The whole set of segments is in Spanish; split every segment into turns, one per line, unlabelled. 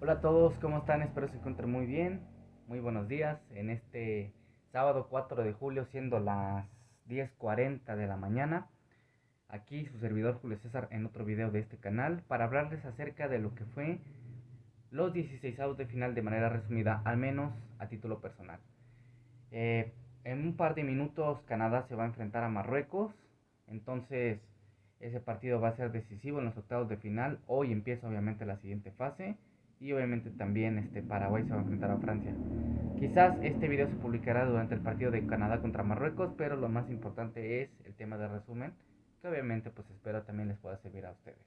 Hola a todos, ¿cómo están? Espero se encuentren muy bien. Muy buenos días. En este sábado 4 de julio, siendo las 10:40 de la mañana. Aquí su servidor Julio César en otro video de este canal para hablarles acerca de lo que fue los 16avos de final de manera resumida, al menos a título personal. Eh, en un par de minutos Canadá se va a enfrentar a Marruecos. Entonces ese partido va a ser decisivo en los octavos de final. Hoy empieza obviamente la siguiente fase. Y obviamente también Paraguay se va a enfrentar a Francia. Quizás este video se publicará durante el partido de Canadá contra Marruecos, pero lo más importante es el tema de resumen, que obviamente pues espero también les pueda servir a ustedes.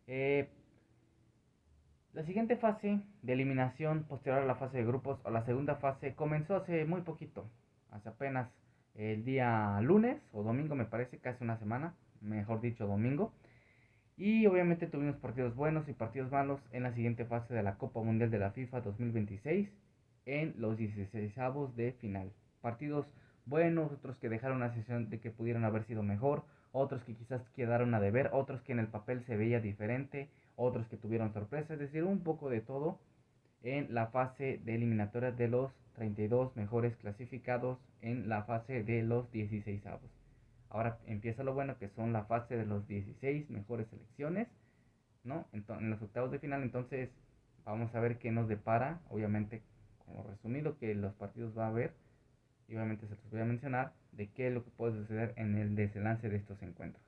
Eh, la siguiente fase de eliminación posterior a la fase de grupos o la segunda fase comenzó hace muy poquito, hace apenas el día lunes o domingo me parece, casi una semana, mejor dicho domingo. Y obviamente tuvimos partidos buenos y partidos malos en la siguiente fase de la Copa Mundial de la FIFA 2026 en los 16avos de final. Partidos buenos, otros que dejaron una sensación de que pudieron haber sido mejor, otros que quizás quedaron a deber, otros que en el papel se veía diferente, otros que tuvieron sorpresas, es decir, un poco de todo en la fase de eliminatoria de los 32 mejores clasificados en la fase de los 16avos. Ahora empieza lo bueno, que son la fase de los 16 mejores selecciones, ¿no? En los octavos de final. Entonces vamos a ver qué nos depara. Obviamente, como resumido, que los partidos va a haber, y obviamente se los voy a mencionar, de qué es lo que puede suceder en el desenlace de estos encuentros.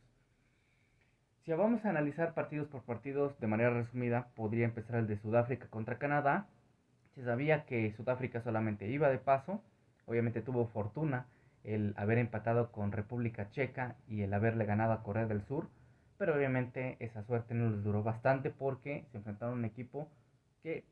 Si vamos a analizar partidos por partidos de manera resumida, podría empezar el de Sudáfrica contra Canadá. Se sabía que Sudáfrica solamente iba de paso. Obviamente tuvo fortuna el haber empatado con República Checa y el haberle ganado a Corea del Sur. Pero obviamente esa suerte no les duró bastante porque se enfrentaron a un equipo que,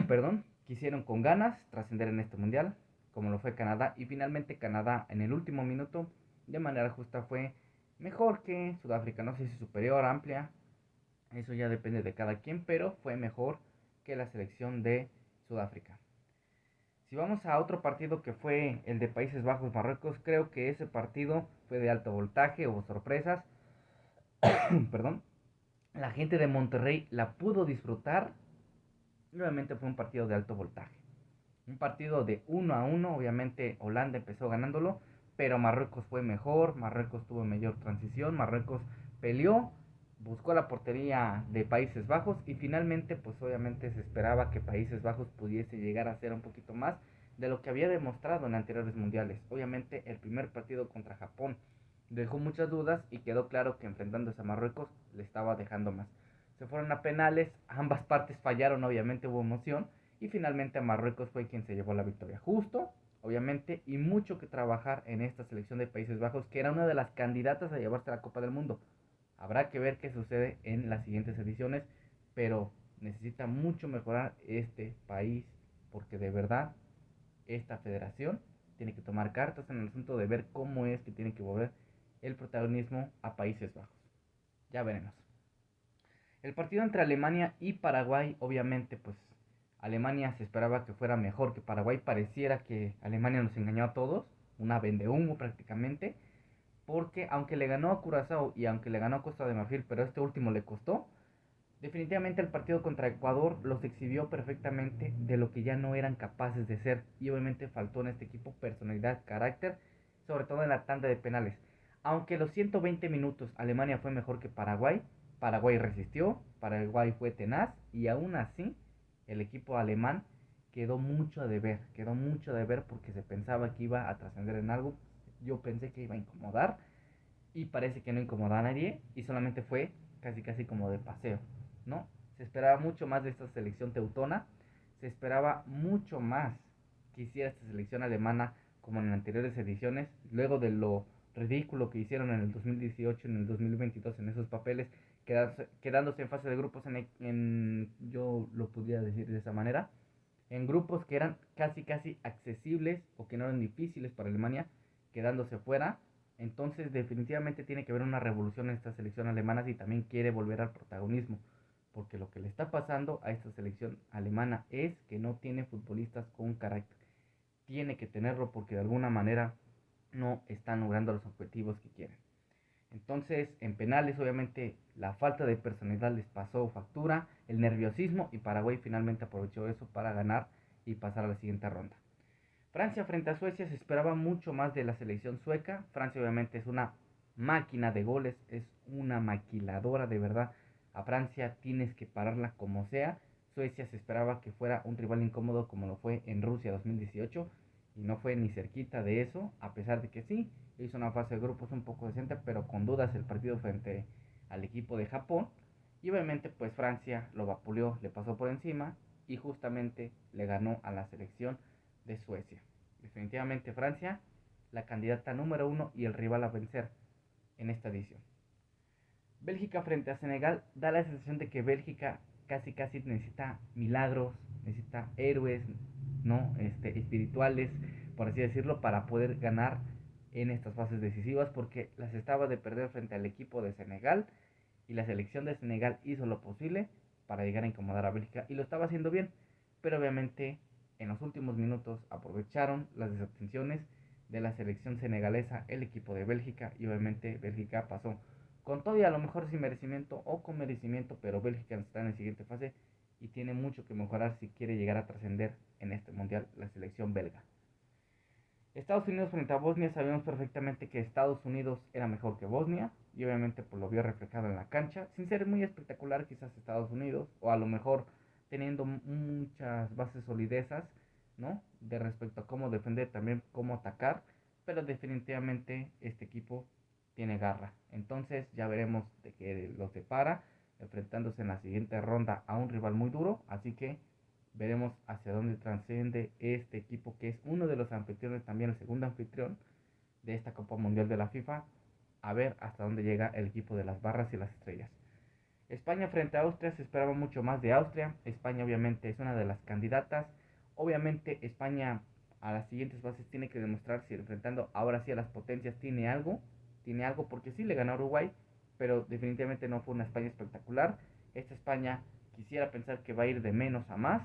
perdón, quisieron con ganas trascender en este mundial, como lo fue Canadá. Y finalmente Canadá en el último minuto, de manera justa, fue mejor que Sudáfrica. No sé si superior, amplia, eso ya depende de cada quien, pero fue mejor que la selección de Sudáfrica. Si vamos a otro partido que fue el de Países Bajos-Marruecos, creo que ese partido fue de alto voltaje, hubo sorpresas. Perdón. La gente de Monterrey la pudo disfrutar. Nuevamente fue un partido de alto voltaje. Un partido de 1-1, obviamente Holanda empezó ganándolo, pero Marruecos fue mejor, Marruecos tuvo mayor transición, Marruecos peleó, buscó la portería de Países Bajos y finalmente pues obviamente se esperaba que Países Bajos pudiese llegar a ser un poquito más de lo que había demostrado en anteriores mundiales. Obviamente el primer partido contra Japón dejó muchas dudas y quedó claro que enfrentándose a Marruecos le estaba dejando más. Se fueron a penales, ambas partes fallaron, obviamente hubo emoción y finalmente Marruecos fue quien se llevó la victoria. Justo, obviamente, y mucho que trabajar en esta selección de Países Bajos, que era una de las candidatas a llevarse a la Copa del Mundo. Habrá que ver qué sucede en las siguientes ediciones, pero necesita mucho mejorar este país, porque de verdad esta federación tiene que tomar cartas en el asunto de ver cómo es que tiene que volver el protagonismo a Países Bajos. Ya veremos. El partido entre Alemania y Paraguay, obviamente, pues Alemania se esperaba que fuera mejor que Paraguay. Pareciera que Alemania nos engañó a todos, una vende humo prácticamente, porque aunque le ganó a Curazao y aunque le ganó a Costa de Marfil, pero este último le costó, definitivamente el partido contra Ecuador los exhibió perfectamente de lo que ya no eran capaces de ser. Y obviamente faltó en este equipo personalidad, carácter, sobre todo en la tanda de penales. Aunque los 120 minutos Alemania fue mejor que Paraguay, Paraguay resistió, Paraguay fue tenaz y aún así el equipo alemán quedó mucho a deber porque se pensaba que iba a trascender en algo. Yo pensé que iba a incomodar y parece que no incomodó a nadie y solamente fue casi casi como de paseo, ¿no? Se esperaba mucho más de esta selección teutona, se esperaba mucho más que hiciera esta selección alemana como en anteriores ediciones, luego de lo ridículo que hicieron en el 2018, en el 2022 en esos papeles, quedándose en fase de grupos yo lo podría decir de esa manera, en grupos que eran casi casi accesibles o que no eran difíciles para Alemania, quedándose fuera. Entonces definitivamente tiene que haber una revolución en esta selección alemana si también quiere volver al protagonismo, porque lo que le está pasando a esta selección alemana es que no tiene futbolistas con carácter. Tiene que tenerlo porque de alguna manera no están logrando los objetivos que quieren. Entonces, en penales, obviamente, la falta de personalidad les pasó factura, el nerviosismo, y Paraguay finalmente aprovechó eso para ganar y pasar a la siguiente ronda. Francia frente a Suecia se esperaba mucho más de la selección sueca. Francia obviamente es una máquina de goles, es una maquiladora de verdad. A Francia tienes que pararla como sea. Suecia se esperaba que fuera un rival incómodo como lo fue en Rusia 2018 y no fue ni cerquita de eso, a pesar de que sí, hizo una fase de grupos un poco decente, pero con dudas el partido frente al equipo de Japón. Y obviamente pues Francia lo vapuleó, le pasó por encima y justamente le ganó a la selección de Suecia. Definitivamente Francia, la candidata número uno y el rival a vencer en esta edición. Bélgica frente a Senegal da la sensación de que Bélgica casi necesita milagros, necesita héroes, no, espirituales, por así decirlo, para poder ganar en estas fases decisivas, porque las estaba de perder frente al equipo de Senegal y la selección de Senegal hizo lo posible para llegar a incomodar a Bélgica y lo estaba haciendo bien, pero obviamente en los últimos minutos aprovecharon las desatenciones de la selección senegalesa, el equipo de Bélgica, y obviamente Bélgica pasó con todo y a lo mejor sin merecimiento o con merecimiento, pero Bélgica está en la siguiente fase y tiene mucho que mejorar si quiere llegar a trascender en este mundial la selección belga. Estados Unidos frente a Bosnia, sabemos perfectamente que Estados Unidos era mejor que Bosnia y obviamente pues lo vio reflejado en la cancha, sin ser muy espectacular quizás Estados Unidos, o a lo mejor teniendo muchas bases solidezas, ¿no? De respecto a cómo defender, también cómo atacar, pero definitivamente este equipo tiene garra. Entonces ya veremos de qué los depara, enfrentándose en la siguiente ronda a un rival muy duro, así que veremos hacia dónde trasciende este equipo que es uno de los anfitriones, también el segundo anfitrión de esta Copa Mundial de la FIFA, a ver hasta dónde llega el equipo de las barras y las estrellas. España frente a Austria, se esperaba mucho más de Austria. España obviamente es una de las candidatas. Obviamente España a las siguientes fases tiene que demostrar si enfrentando ahora sí a las potencias tiene algo porque sí le ganó a Uruguay, pero definitivamente no fue una España espectacular. Esta España quisiera pensar que va a ir de menos a más,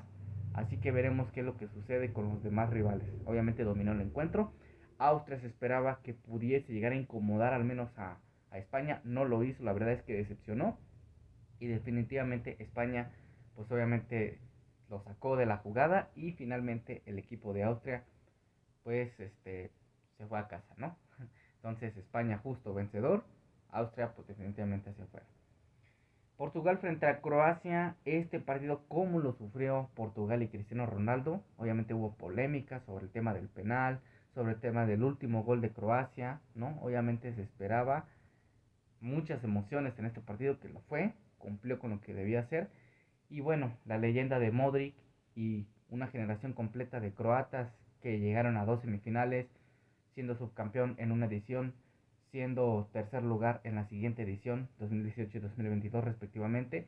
así que veremos qué es lo que sucede con los demás rivales. Obviamente dominó el encuentro. Austria se esperaba que pudiese llegar a incomodar al menos a España, no lo hizo, la verdad es que decepcionó y definitivamente España pues obviamente lo sacó de la jugada y finalmente el equipo de Austria pues se fue a casa, ¿no? Entonces España justo vencedor, Austria pues definitivamente hacia afuera. Portugal frente a Croacia, este partido cómo lo sufrió Portugal y Cristiano Ronaldo. Obviamente hubo polémica sobre el tema del penal, sobre el tema del último gol de Croacia, ¿no? Obviamente se esperaba muchas emociones en este partido que lo fue, cumplió con lo que debía hacer. Y bueno, la leyenda de Modric y una generación completa de croatas que llegaron a dos semifinales, siendo subcampeón en una edición, siendo tercer lugar en la siguiente edición, 2018 y 2022 respectivamente,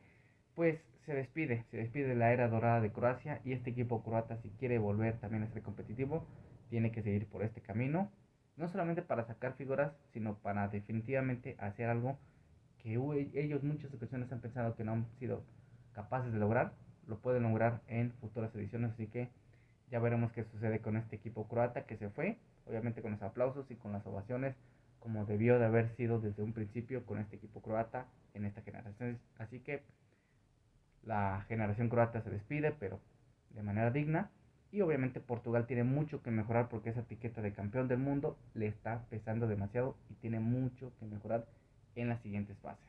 pues se despide de la era dorada de Croacia y este equipo croata si quiere volver también a ser competitivo, tiene que seguir por este camino, no solamente para sacar figuras, sino para definitivamente hacer algo que ellos muchas ocasiones han pensado que no han sido capaces de lograr, lo pueden lograr en futuras ediciones, así que ya veremos qué sucede con este equipo croata que se fue, obviamente con los aplausos y con las ovaciones como debió de haber sido desde un principio con este equipo croata en esta generación. Así que la generación croata se despide, pero de manera digna. Y obviamente Portugal tiene mucho que mejorar porque esa etiqueta de campeón del mundo le está pesando demasiado y tiene mucho que mejorar en las siguientes fases.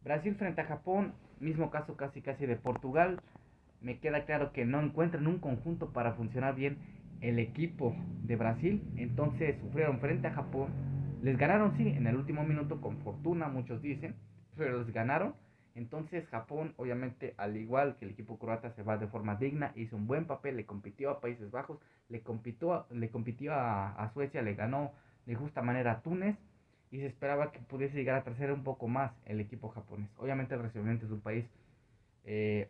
Brasil frente a Japón, mismo caso casi de Portugal. Me queda claro que no encuentran un conjunto para funcionar bien el equipo de Brasil. Entonces sufrieron frente a Japón. Les ganaron, sí, en el último minuto con fortuna, muchos dicen, pero les ganaron. Entonces Japón, obviamente, al igual que el equipo croata, se va de forma digna, hizo un buen papel, le compitió a Países Bajos, le compitió a Suecia, le ganó de justa manera a Túnez y se esperaba que pudiese llegar a tercer un poco más el equipo japonés. Obviamente el recibimiento es un país,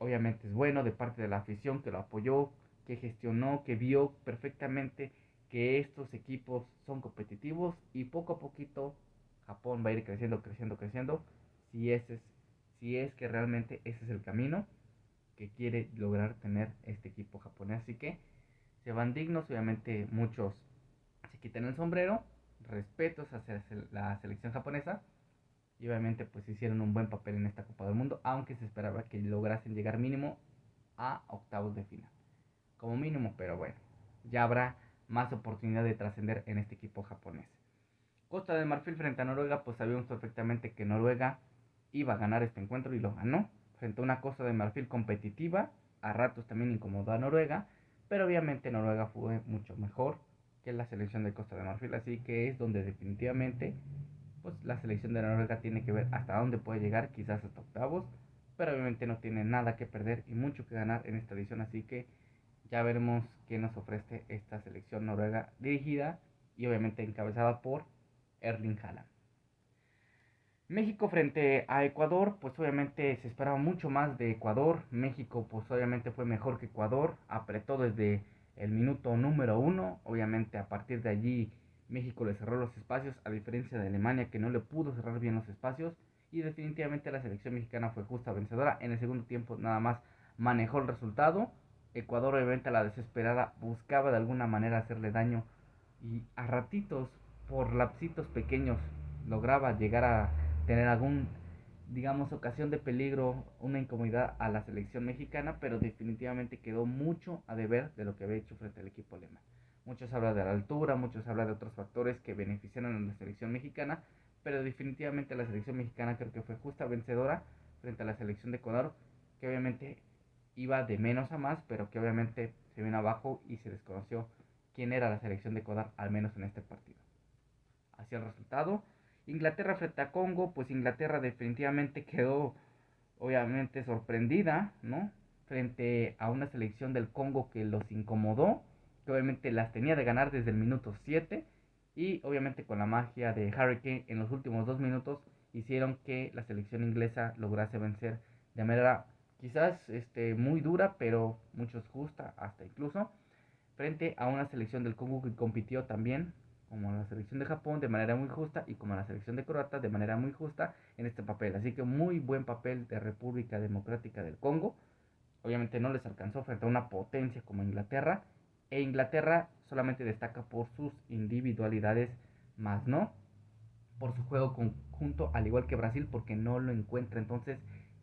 obviamente es bueno de parte de la afición que lo apoyó, que gestionó, que vio perfectamente que estos equipos son competitivos y poco a poquito Japón va a ir creciendo, si ese es, si es que realmente ese es el camino que quiere lograr tener este equipo japonés. Así que se van dignos, obviamente muchos se quitan el sombrero, respetos hacia la selección japonesa y obviamente pues hicieron un buen papel en esta Copa del Mundo, aunque se esperaba que lograsen llegar mínimo a octavos de final, como mínimo, pero bueno, ya habrá más oportunidad de trascender en este equipo japonés. Costa de Marfil frente a Noruega, pues sabíamos perfectamente que Noruega iba a ganar este encuentro y lo ganó, frente a una Costa de Marfil competitiva, a ratos también incomodó a Noruega, pero obviamente Noruega fue mucho mejor que la selección de Costa de Marfil, así que es donde definitivamente pues la selección de Noruega tiene que ver hasta dónde puede llegar, quizás hasta octavos, pero obviamente no tiene nada que perder y mucho que ganar en esta edición, así que ya veremos qué nos ofrece esta selección noruega dirigida y obviamente encabezada por Erling Haaland. México frente a Ecuador, pues obviamente se esperaba mucho más de Ecuador. México pues obviamente fue mejor que Ecuador, apretó desde el minuto número uno. Obviamente a partir de allí México le cerró los espacios, a diferencia de Alemania que no le pudo cerrar bien los espacios. Y definitivamente la selección mexicana fue justa vencedora. En el segundo tiempo nada más manejó el resultado. Ecuador obviamente a la desesperada buscaba de alguna manera hacerle daño y a ratitos, por lapsitos pequeños, lograba llegar a tener algún, digamos, ocasión de peligro, una incomodidad a la selección mexicana, pero definitivamente quedó mucho a deber de lo que había hecho frente al equipo alemán. Muchos hablan de la altura, muchos hablan de otros factores que beneficiaron a la selección mexicana, pero definitivamente la selección mexicana creo que fue justa vencedora frente a la selección de Ecuador, que obviamente iba de menos a más, pero que obviamente se vino abajo y se desconoció quién era la selección de Ecuador, al menos en este partido. Hacia el resultado, Inglaterra frente a Congo, pues Inglaterra definitivamente quedó obviamente sorprendida, ¿no? Frente a una selección del Congo que los incomodó, que obviamente las tenía de ganar desde el minuto 7 y obviamente con la magia de Harry Kane en los últimos 2 minutos hicieron que la selección inglesa lograse vencer de manera quizás muy dura, pero muchos justa hasta incluso frente a una selección del Congo que compitió también como la selección de Japón de manera muy justa y como la selección de Croacia de manera muy justa en este papel. Así que muy buen papel de República Democrática del Congo. Obviamente no les alcanzó frente a una potencia como Inglaterra. E Inglaterra solamente destaca por sus individualidades, más no por su juego conjunto, al igual que Brasil, porque no lo encuentra. Entonces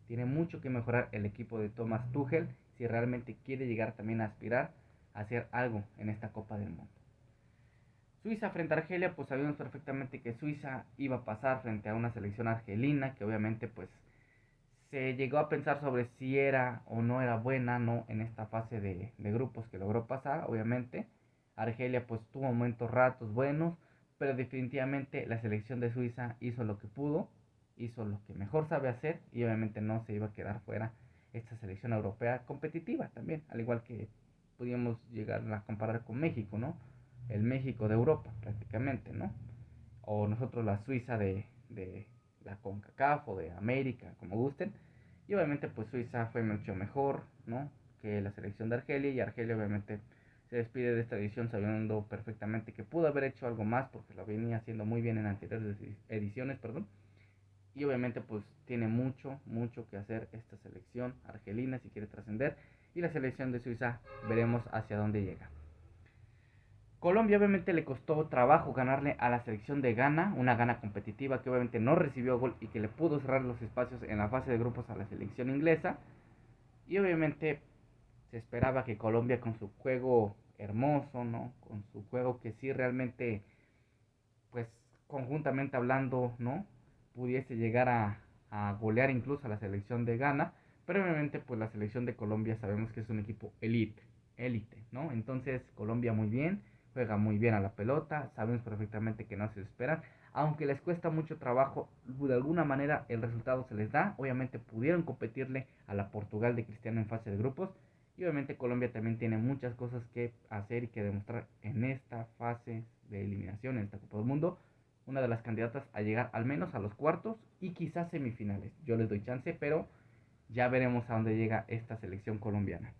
tiene mucho que mejorar el equipo de Thomas Tuchel si realmente quiere llegar también a aspirar a hacer algo en esta Copa del Mundo. Suiza frente a Argelia, pues sabíamos perfectamente que Suiza iba a pasar frente a una selección argelina, que obviamente pues se llegó a pensar sobre si era o no era buena, ¿no? En esta fase de grupos que logró pasar, obviamente. Argelia pues tuvo momentos ratos buenos, pero definitivamente la selección de Suiza hizo lo que pudo, hizo lo que mejor sabe hacer y obviamente no se iba a quedar fuera esta selección europea competitiva también, al igual que podíamos llegar a comparar con México, ¿no? El México de Europa prácticamente, ¿no? O nosotros la Suiza de la CONCACAF o de América, como gusten. Y obviamente pues Suiza fue mucho mejor, ¿no? Que la selección de Argelia y Argelia obviamente se despide de esta edición sabiendo perfectamente que pudo haber hecho algo más porque lo venía haciendo muy bien en anteriores ediciones, perdón. Y obviamente pues tiene mucho que hacer esta selección argelina si quiere trascender y la selección de Suiza veremos hacia dónde llega. Colombia obviamente le costó trabajo ganarle a la selección de Ghana, una Ghana competitiva que obviamente no recibió gol y que le pudo cerrar los espacios en la fase de grupos a la selección inglesa. Y obviamente se esperaba que Colombia con su juego hermoso, ¿no? Con su juego que sí realmente, pues conjuntamente hablando, ¿no? Pudiese llegar a golear incluso a la selección de Ghana. Pero obviamente pues la selección de Colombia sabemos que es un equipo élite, ¿no? Entonces Colombia muy bien, juega muy bien a la pelota, sabemos perfectamente que no se esperan, aunque les cuesta mucho trabajo, de alguna manera el resultado se les da, obviamente pudieron competirle a la Portugal de Cristiano en fase de grupos, y obviamente Colombia también tiene muchas cosas que hacer y que demostrar en esta fase de eliminación en esta Copa del Mundo, una de las candidatas a llegar al menos a los cuartos y quizás semifinales, yo les doy chance, pero ya veremos a dónde llega esta selección colombiana.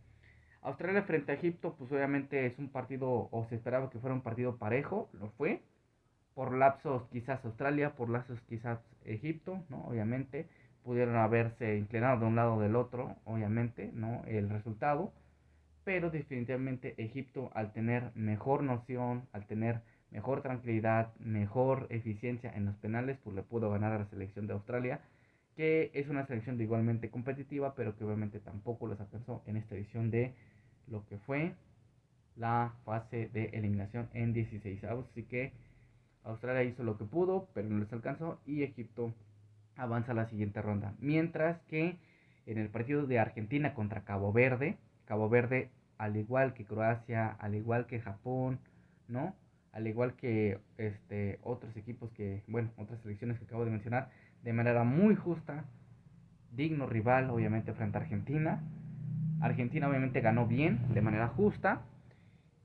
Australia frente a Egipto, pues obviamente es un partido, o se esperaba que fuera un partido parejo, lo fue. Por lapsos quizás Australia, por lapsos quizás Egipto, ¿no? Obviamente pudieron haberse inclinado de un lado o del otro, obviamente, ¿no? El resultado. Pero definitivamente Egipto al tener mejor noción, al tener mejor tranquilidad, mejor eficiencia en los penales, pues le pudo ganar a la selección de Australia, que es una selección de igualmente competitiva, pero que obviamente tampoco los alcanzó en esta edición de lo que fue la fase de eliminación en 16 avos. Así que Australia hizo lo que pudo, pero no les alcanzó y Egipto avanza a la siguiente ronda. Mientras que en el partido de Argentina contra Cabo Verde, al igual que Croacia, al igual que Japón, ¿no? Al igual que otros equipos que, bueno, otras selecciones que acabo de mencionar, de manera muy justa, digno rival, obviamente, frente a Argentina. Argentina obviamente ganó bien, de manera justa.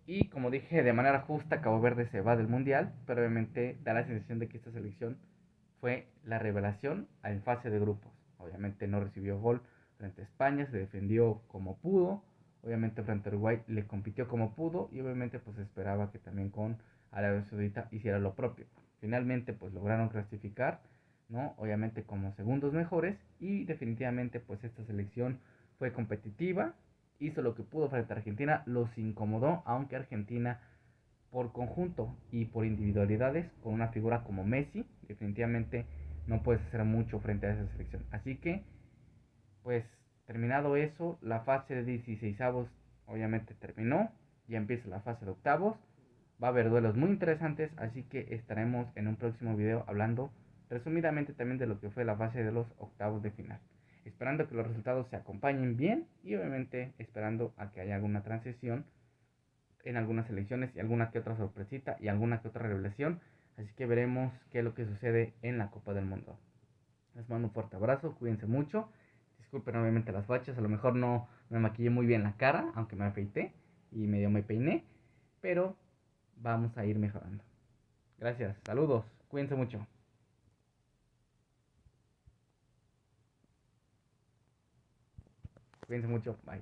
Y como dije, de manera justa, Cabo Verde se va del Mundial, pero obviamente da la sensación de que esta selección fue la revelación en fase de grupos. Obviamente no recibió gol frente a España, se defendió como pudo. Obviamente frente a Uruguay le compitió como pudo y obviamente pues esperaba que también con Arabia Saudita hiciera lo propio. Finalmente pues lograron clasificar, ¿no? Obviamente como segundos mejores y definitivamente pues esta selección fue competitiva, hizo lo que pudo frente a Argentina, los incomodó, aunque Argentina por conjunto y por individualidades, con una figura como Messi, definitivamente no puedes hacer mucho frente a esa selección. Así que, pues, terminado eso, la fase de 16avos obviamente terminó, ya empieza la fase de octavos, va a haber duelos muy interesantes, así que estaremos en un próximo video hablando resumidamente también de lo que fue la fase de los octavos de final. Esperando que los resultados se acompañen bien y obviamente esperando a que haya alguna transición en algunas elecciones y alguna que otra sorpresita y alguna que otra revelación. Así que veremos qué es lo que sucede en la Copa del Mundo. Les mando un fuerte abrazo, cuídense mucho. Disculpen obviamente las fachas, a lo mejor no me maquillé muy bien la cara, aunque me afeité y medio me peiné, pero vamos a ir mejorando. Gracias, saludos, cuídense mucho. Cuídense mucho, bye.